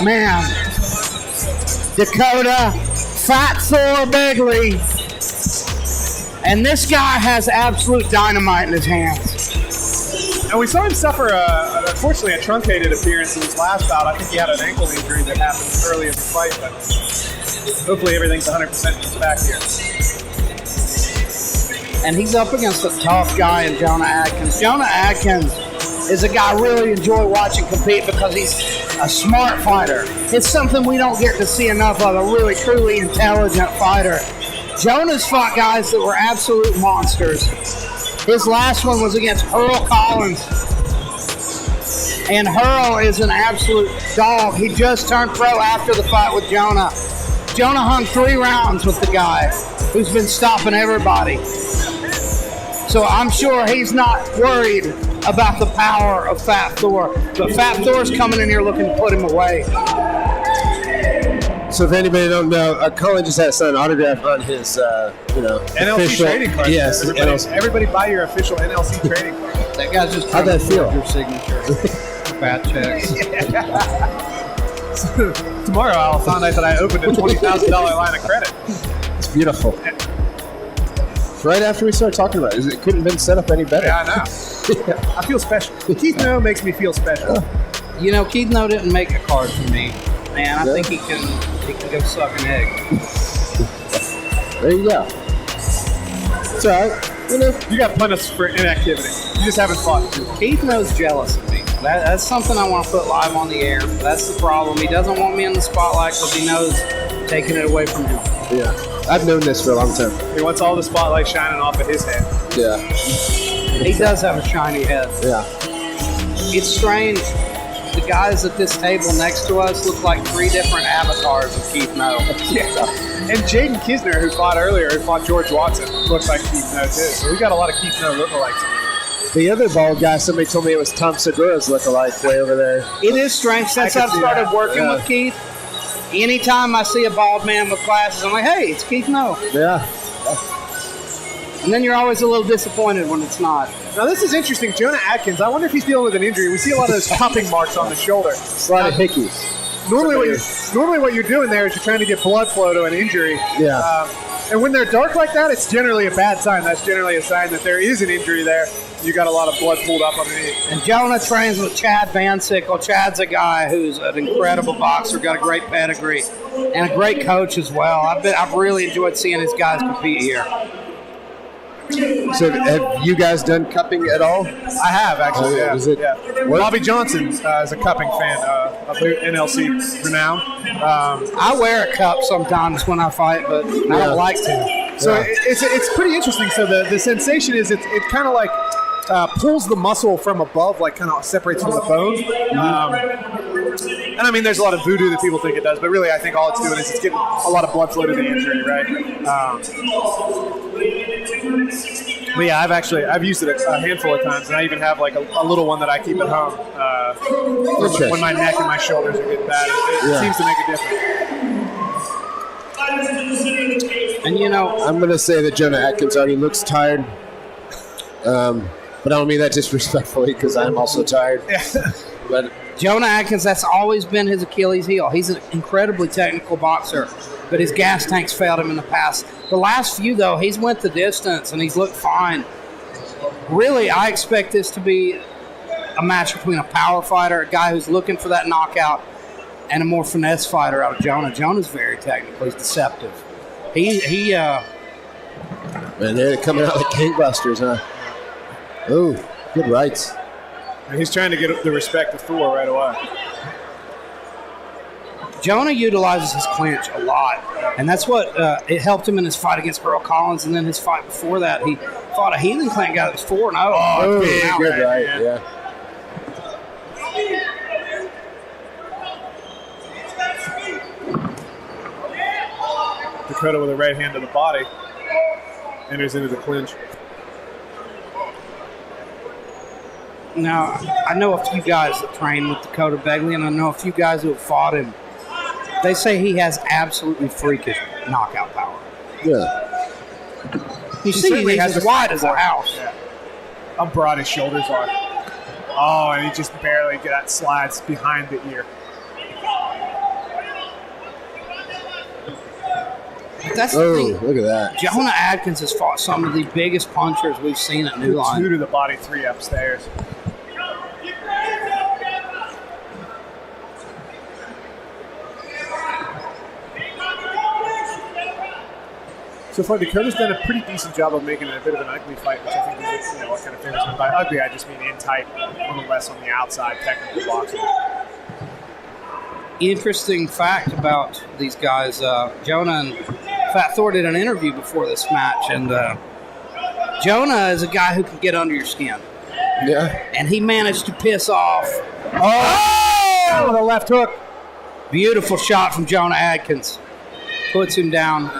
man. Dakota, Fat Thor Begley. And this guy has absolute dynamite in his hands. And we saw him suffer, unfortunately, a truncated appearance in his last bout. I think he had an ankle injury that happened early in the fight, but hopefully everything's 100% in his back here. And he's up against a tough guy in Jonah Adkins. Jonah Adkins is a guy I really enjoy watching compete because he's a smart fighter. It's something we don't get to see enough of, a really, truly intelligent fighter. Jonah's fought guys that were absolute monsters. His last one was against Earl Collins. And Earl is an absolute dog. He just turned pro after the fight with Jonah. Jonah hung 3 rounds with the guy who's been stopping everybody. So I'm sure he's not worried about the power of Fat Thor. But Fat Thor's coming in here looking to put him away. So if anybody don't know, Cullen just had to sign an autograph on his, NLC official trading card. Yes, everybody buy your official NLC trading card. That guy's just how'd that feel? Your signature. Fat checks. So, tomorrow I'll find out that I opened a $20,000 line of credit. It's beautiful. Right after we started talking about it couldn't have been set up any better. Yeah, I know. I feel special. Keith No makes me feel special. You know, Keith No didn't make a card for me. Man, I think he can go suck an egg. There you go. It's all right. You got plenty for inactivity. You just haven't fought. Keith No's jealous of me. That's something I want to put live on the air. That's the problem. He doesn't want me in the spotlight because he knows taking it away from him. Yeah. I've known this for a long time. He wants all the spotlight shining off of his head. Yeah. He does have a shiny head. Yeah. It's strange. The guys at this table next to us look like 3 different avatars of Keith No. Yeah. And Jaden Kisner, who fought earlier, who fought George Watson, looks like Keith No too. So we got a lot of Keith No lookalikes. The other bald guy, somebody told me it was Tom Segura's lookalike way over there. It is strange since I've started working with Keith. Anytime I see a bald man with glasses, I'm like, hey, it's Keith No. Yeah. And then you're always a little disappointed when it's not. Now this is interesting. Jonah Adkins, I wonder if he's dealing with an injury. We see a lot of those cupping marks on the shoulder. It's a lot of hickeys. Normally what you're doing there is you're trying to get blood flow to an injury. Yeah. And when they're dark like that, it's generally a bad sign. That's generally a sign that there is an injury there. You got a lot of blood pulled up underneath. And Jonah trains with Chad Van Sickle. Chad's a guy who's an incredible boxer, got a great pedigree, and a great coach as well. I've really enjoyed seeing his guys compete here. So have you guys done cupping at all? I have, actually, yeah. Bobby Johnson is a cupping fan of NLC renown. I wear a cup sometimes when I fight, but I don't like to. So it's pretty interesting. So the sensation is it kind of like pulls the muscle from above, like kind of separates from the bone. And I mean, there's a lot of voodoo that people think it does, but really I think all it's doing is it's getting a lot of blood flow to the injury, right? But yeah, I've used it a handful of times, and I even have like a little one that I keep at home when my neck and my shoulders are getting bad. It seems to make a difference. And you know, I'm going to say that Jonah Adkins already looks tired, but I don't mean that disrespectfully because I'm also tired. But Jonah Adkins, that's always been his Achilles heel. He's an incredibly technical boxer, but his gas tanks failed him in the past. The last few, though, he's went the distance, and he's looked fine. Really, I expect this to be a match between a power fighter, a guy who's looking for that knockout, and a more finesse fighter out of Jonah. Jonah's very technical. He's deceptive. Man, they're coming out like gangbusters, huh? Oh, good rights. And he's trying to get the respect of Thor right away. Jonah utilizes his clinch a lot, and that's what it helped him in his fight against Earl Collins, and then his fight before that, he fought a healing clinch guy that was 4-0. Oh, good right, yeah. Dakota with a right hand to the body enters into the clinch. Now, I know a few guys that train with Dakota Begley, and I know a few guys who have fought him. They say he has absolutely freakish knockout power. Yeah. You see, he's as wide as a house. Yeah. How broad his shoulders are. Oh, and he just barely slides behind the ear. That's the Oh, thing. look at that. Jonah Adkins has fought some of the biggest punchers we've seen at New Line. 2 to the body, 3 upstairs. So far, Dakota's done a pretty decent job of making it a bit of an ugly fight, which I think is what kind of favors him. By ugly, I just mean in tight, a little less on the outside, technical boxing. Interesting fact about these guys, Jonah and Fat Thor did an interview before this match, and Jonah is a guy who can get under your skin. Yeah. And he managed to piss off. Oh, the left hook. Beautiful shot from Jonah Adkins. Puts him down.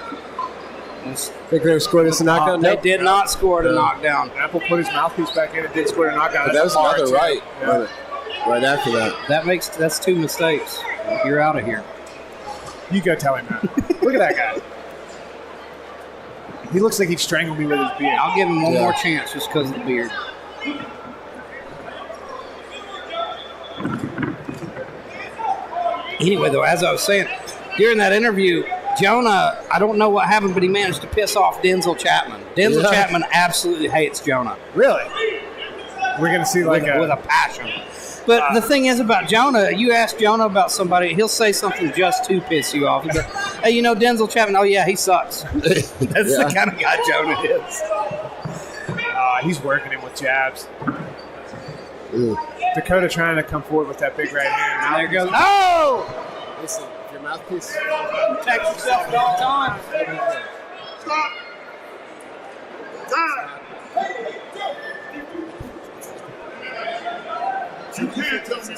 Think they scored us a knockout? They Nope. did not score the knockdown. Apple put his mouthpiece back in and did score a knockout. But that was That's another hard, right. too. Yeah. Right after that. That's 2 mistakes. You're out of here. You go tell him that. Look at that guy. He looks like he'd strangle me with his beard. I'll give him one Yeah. more chance just because of the beard. Anyway, though, as I was saying, during that interview, Jonah, I don't know what happened, but he managed to piss off Denzel Chapman. Denzel Yeah. Chapman absolutely hates Jonah. Really? We're going to see like with a passion. But the thing is about Jonah, you ask Jonah about somebody, he'll say something just to piss you off. He'll go, hey, you know Denzel Chapman? Oh, yeah, he sucks. That's the kind of guy Jonah is. he's working him with jabs. Ooh. Dakota trying to come forward with that big right hand. There goes, no! Listen, your mouthpiece. Protect yourself at all times. Stop. Stop. You can't tell me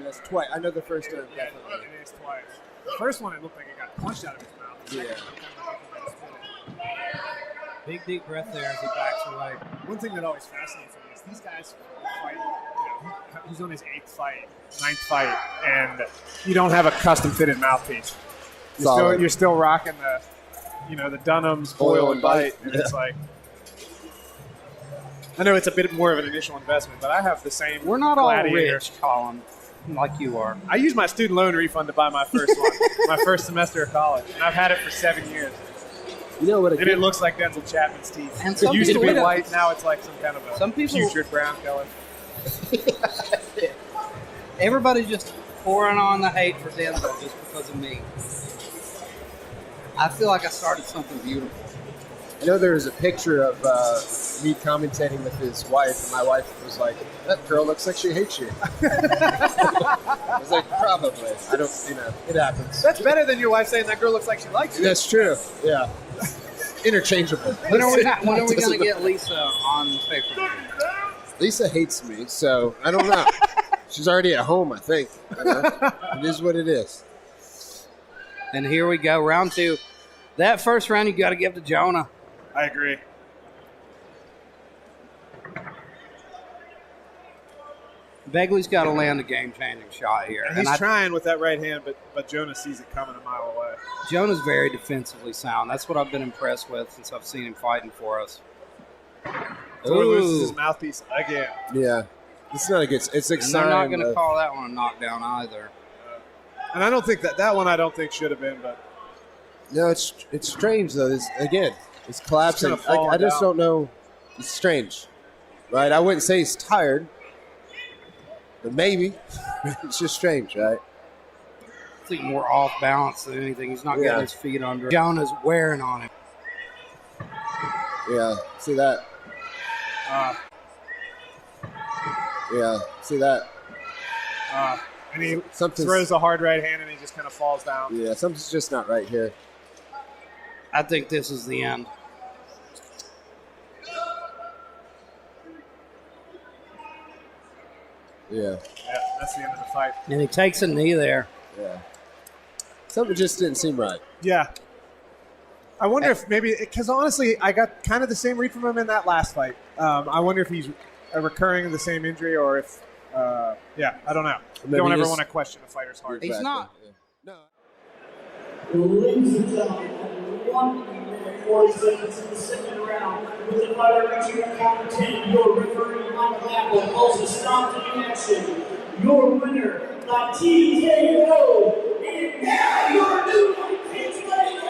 That's twice. I know the first time. it is twice. The first one, it looked like it got punched out of his mouth. Yeah. Big deep breath there as he backs away. One thing that always fascinates me is these guys fight. He's on his 8th fight, 9th fight, and you don't have a custom fitted mouthpiece. You're still rocking the Dunham's boil and bite, and it's like. I know it's a bit more of an initial investment, but I have the same. We're not all Gladiator. rich, Colin, like you are. I used my student loan refund to buy my first one, my first semester of college, and I've had it for 7 years. You know what? And it looks like Denzel Chapman's teeth. And It some used to people- be white, now it's like some kind of a Some people- putrid brown color. Everybody's just pouring on the hate for Denzel just because of me. I feel like I started something beautiful. I know there was a picture of me commentating with his wife, and my wife was like, "That girl looks like she hates you." I was like, "Probably. I don't. It happens." That's better than your wife saying that girl looks like she likes you. That's true. Yeah. Interchangeable. When are we going to get Lisa on paper? Lisa hates me, so I don't know. She's already at home, I think. It is what it is. And here we go, round 2. That first round you got to give to Jonah. I agree. Begley's got to land a game-changing shot here. And he's trying with that right hand, but Jonah sees it coming a mile away. Jonah's very defensively sound. That's what I've been impressed with since I've seen him fighting for us. Thor loses his mouthpiece again. Yeah. It's not a good. It's And they're not going to call that one a knockdown either. And I don't think that one I don't think should have been, but No, it's strange though. It's collapsing. It's kinda I just falling don't know. It's strange, right? I wouldn't say he's tired, but maybe it's just strange, right? I think more off balance than anything. He's not getting his feet under. Jonah's wearing on him. Yeah, see that? Yeah, see that? and he Something's- throws a hard right hand and he just kind of falls down. Yeah, something's just not right here. I think this is the end. Yeah, Yeah, that's the end of the fight. And he takes a knee there. yeah. Something just didn't seem right. Yeah. I wonder if maybe, because honestly, I got kind of the same read from him in that last fight. I wonder if he's recurring the same injury or if, I don't know. Maybe Don't ever just- want to question a fighter's heart. He's not. Yeah. No. Ladies and gentlemen, 1 minute 40 seconds in the second round, with the fighter reaching a count of 10, your referee Michael Apple calls a stop to the action. Your winner by TKO, and now your new Line Cagefighting